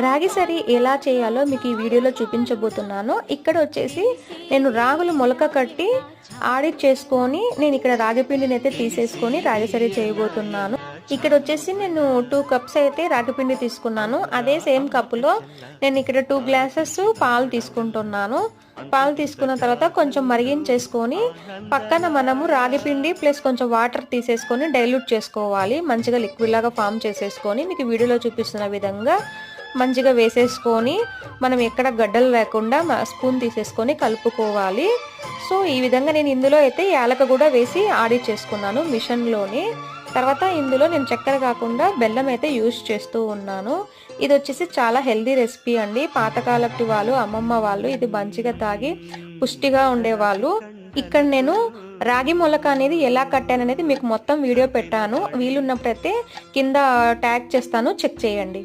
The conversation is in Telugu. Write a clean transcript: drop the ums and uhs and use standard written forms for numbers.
రాగి సరి ఎలా చేయాలో మీకు ఈ వీడియోలో చూపించబోతున్నాను. ఇక్కడ వచ్చేసి నేను రాగులు మొలక కట్టి చేసుకొని నేను ఇక్కడ రాగి పిండిని అయితే తీసేసుకొని రాగి సరి చేయబోతున్నాను. ఇక్కడ వచ్చేసి నేను 2 కప్స్ అయితే రాగి పిండి తీసుకున్నాను. అదే సేమ్ కప్పులో నేను ఇక్కడ 2 గ్లాసెస్ పాలు తీసుకుంటున్నాను. పాలు తీసుకున్న తర్వాత కొంచెం మరిగించేసుకొని పక్కన మనము రాగి పిండి ప్లస్ కొంచెం వాటర్ తీసేసుకొని డైల్యూట్ చేసుకోవాలి. మంచిగా లిక్విడ్ లాగా ఫామ్ చేసేసుకొని మీకు వీడియోలో చూపిస్తున్న విధంగా మంచిగా వేసేసుకొని మనం ఎక్కడ గడ్డలు లేకుండా స్పూన్ తీసేసుకొని కలుపుకోవాలి. సో ఈ విధంగా నేను ఇందులో అయితే యాలక కూడా వేసి చేసుకున్నాను మిషన్లోని. తర్వాత ఇందులో నేను చక్కెర కాకుండా బెల్లం అయితే యూజ్ చేస్తూ ఉన్నాను. ఇది వచ్చేసి చాలా హెల్దీ రెసిపీ అండి. పాతకాలపు వాళ్ళు, అమ్మమ్మ వాళ్ళు ఇది మంచిగా తాగి పుష్టిగా ఉండేవాళ్ళు. ఇక్కడ నేను రాగి మొలక అనేది ఎలా కట్టాను అనేది మీకు మొత్తం వీడియో పెట్టాను. వీలున్నప్పుడైతే కింద ట్యాగ్ చేస్తాను, చెక్ చేయండి.